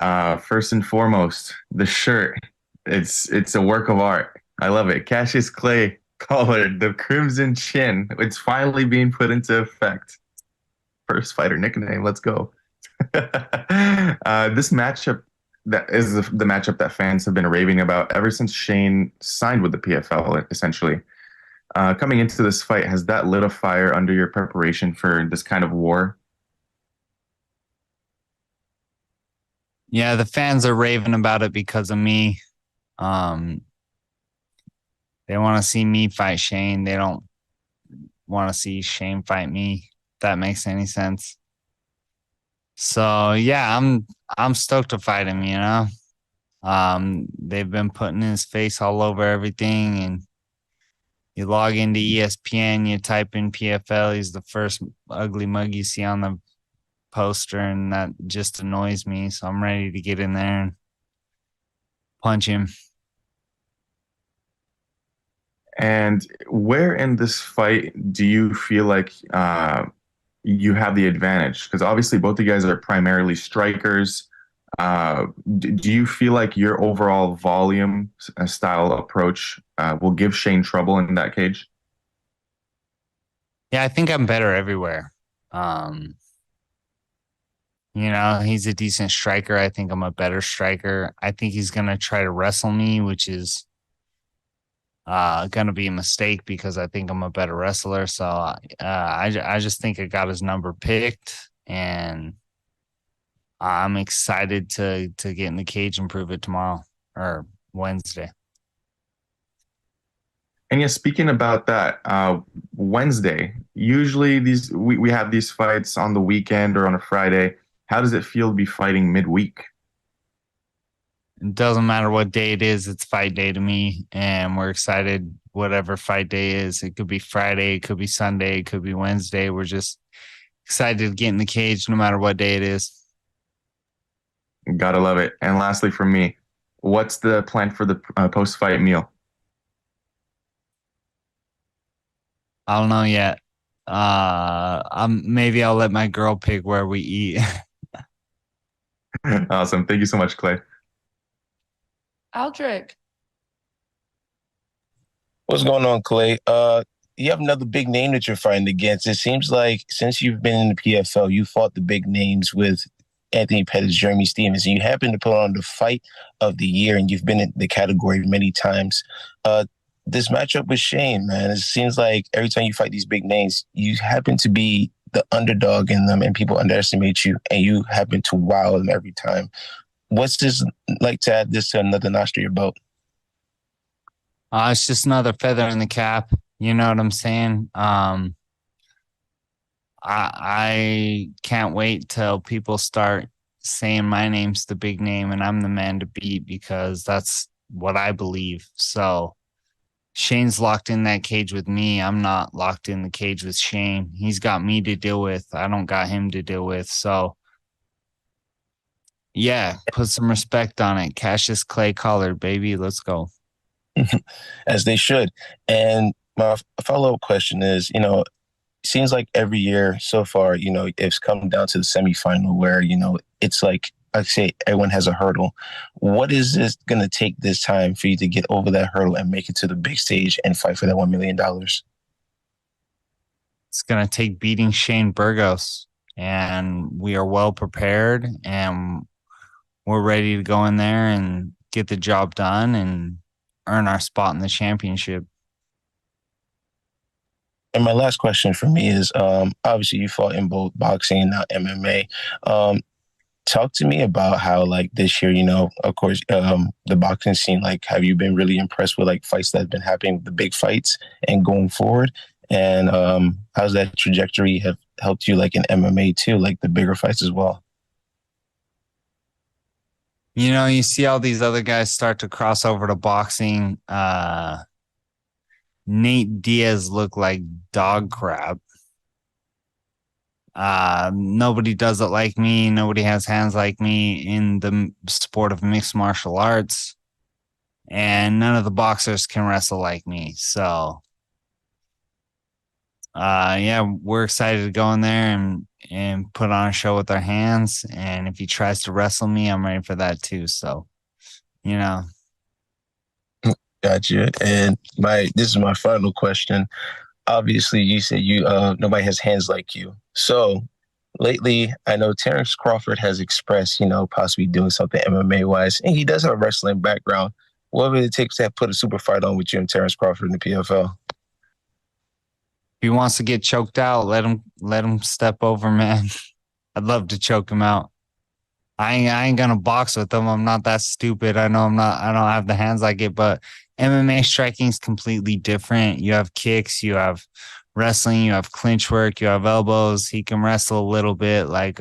First and foremost, the shirt. It's a work of art. I love it. Cassius Clay colored the Crimson Chin. It's finally being put into effect. First fighter nickname. Let's go. This matchup that is the matchup that fans have been raving about ever since Shane signed with the PFL, essentially. Coming into this fight, has that lit a fire under your preparation for this kind of war? Yeah, the fans are raving about it because of me. Um, they want to see me fight Shane. They don't want to see Shane fight me. If that makes any sense. So yeah, I'm stoked to fight him, you know. They've been putting his face all over everything, and you log into ESPN, you type in PFL, he's the first ugly mug you see on the poster, and that just annoys me. So I'm ready to get in there and punch him. And where in this fight do you feel like you have the advantage? Because obviously both of you guys are primarily strikers. Do you feel like your overall volume style approach will give Shane trouble in that cage? Yeah, I think I'm better everywhere. Um, he's a decent striker. I think I'm a better striker. I think he's gonna try to wrestle me, which is gonna be a mistake because I think I'm a better wrestler. So I just think I got his number picked, and I'm excited to get in the cage and prove it tomorrow or Wednesday. And yeah, speaking about that, Wednesday, usually we have these fights on the weekend or on a Friday. How does it feel to be fighting midweek? It doesn't matter what day it is, it's fight day to me, and we're excited. Whatever fight day is, it could be Friday, it could be Sunday, it could be Wednesday. We're just excited to get in the cage no matter what day it is. Gotta love it. And lastly, for me, what's the plan for the post-fight meal? I don't know yet. Maybe I'll let my girl pick where we eat. Awesome. Thank you so much, Clay. Aldrich. What's going on, Clay? You have another big name that you're fighting against. It seems like since you've been in the PFL, you fought the big names with Anthony Pettis, Jeremy Stevens, and you happen to put on the fight of the year, and you've been in the category many times. This matchup with Shane, man, it seems like every time you fight these big names, you happen to be the underdog in them, and people underestimate you, and you happen to wow them every time. What's this like to add this to another notch to your belt? It's just another feather in the cap. You know what I'm saying? I can't wait till people start saying my name's the big name and I'm the man to beat because that's what I believe. So Shane's locked in that cage with me. I'm not locked in the cage with Shane. He's got me to deal with. I don't got him to deal with. So yeah, put some respect on it. Cassius Clay collared, baby. Let's go. As they should. And my follow-up question is, seems like every year so far, it's come down to the semifinal where, it's like I say everyone has a hurdle. What is this going to take this time for you to get over that hurdle and make it to the big stage and fight for that $1 million? It's going to take beating Shane Burgos, and we are well prepared, and we're ready to go in there and get the job done and earn our spot in the championship. And my last question for me is, obviously you fought in both boxing and now MMA. Talk to me about how, like, this year, of course, the boxing scene, like, have you been really impressed with, like, fights that have been happening, the big fights and going forward? And how's that trajectory have helped you, like, in MMA too, like the bigger fights as well? You see all these other guys start to cross over to boxing. Nate Diaz looked like dog crap. Nobody does it like me. Nobody has hands like me in the sport of mixed martial arts. And none of the boxers can wrestle like me. So Yeah, we're excited to go in there and put on a show with our hands. And if he tries to wrestle me, I'm ready for that too. So, you know, Gotcha. And this is my final question. Obviously, you said you nobody has hands like you. So lately, I know Terrence Crawford has expressed, possibly doing something MMA wise, and he does have a wrestling background. What would it take to put a super fight on with you and Terrence Crawford in the PFL? if he wants to get choked out, let him step over, man. I'd love to choke him out. I ain't gonna box with him. I'm not that stupid. I don't have the hands like it, but MMA striking is completely different. You have kicks, you have wrestling, you have clinch work, you have elbows. He can wrestle a little bit. Like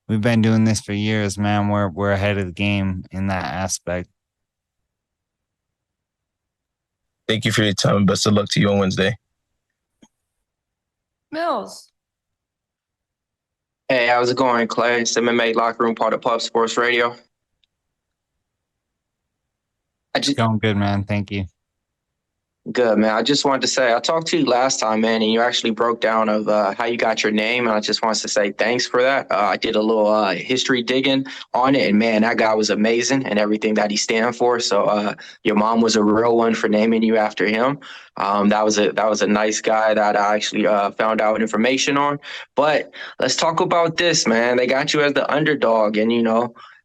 we've been doing this for years, man. We're ahead of the game in that aspect. Thank you for your time and best of luck to you on Wednesday. Mills. Hey, how's it going, Clay? It's MMA Locker Room, part of Pub Sports Radio. I It's just going good, man. Thank you. Good, man. I just wanted to say I talked to you last time, man, and you actually broke down of how you got your name, and I just wanted to say thanks for that. I did a little history digging on it, and man, that guy was amazing and everything that he stand for. So your mom was a real one for naming you after him. That was a nice guy that I actually found out information on. But let's talk about this, man. They got you as the underdog, and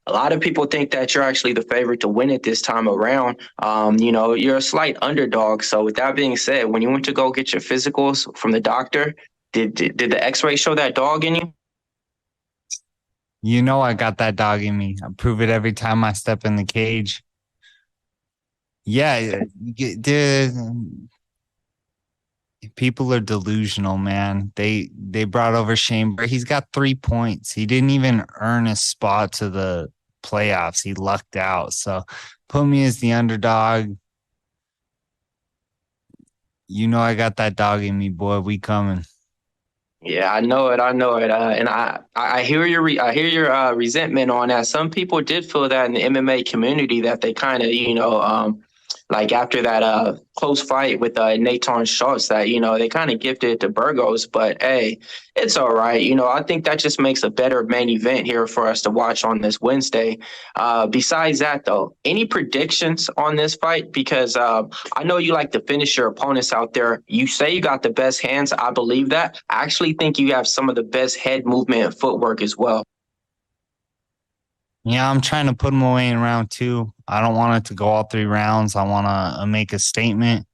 a lot of people think that you're actually the favorite to win it this time around. You're a slight underdog. So with that being said, when you went to go get your physicals from the doctor, did the X-ray show that dog in you? You know I got that dog in me. I prove it every time I step in the cage. Yeah, people are delusional, man. They brought over Shane. He's got 3 points. He didn't even earn a spot to the playoffs. He lucked out. So put me as the underdog. You know I got that dog in me, boy. We coming. Yeah, I know it. I know it. And I hear I hear your resentment on that. Some people did feel that in the MMA community that they kind of, like after that close fight with Nathan Schultz, that they kind of gifted it to Burgos. But hey, it's all right. I think that just makes a better main event here for us to watch on this Wednesday. Besides that, though, any predictions on this fight? Because I know you like to finish your opponents out there. You say you got the best hands. I believe that. I actually think you have some of the best head movement and footwork as well. Yeah, I'm trying to put him away in round two. I don't want it to go all 3 rounds. I want to make a statement.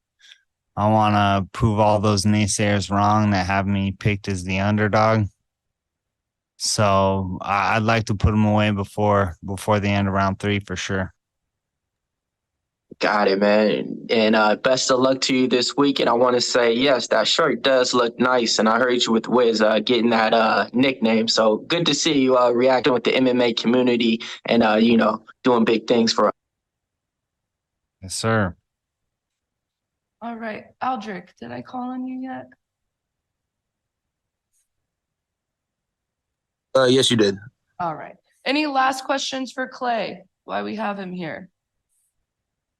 I want to prove all those naysayers wrong that have me picked as the underdog. So I'd like to put him away before the end of round 3 for sure. Got it, man. And best of luck to you this week. And I want to say, yes, that shirt does look nice. And I heard you with Wiz getting that nickname. So good to see you reacting with the MMA community and, doing big things for us. Yes, sir. All right. Aldrich, did I call on you yet? Yes, you did. All right. Any last questions for Clay while we have him here?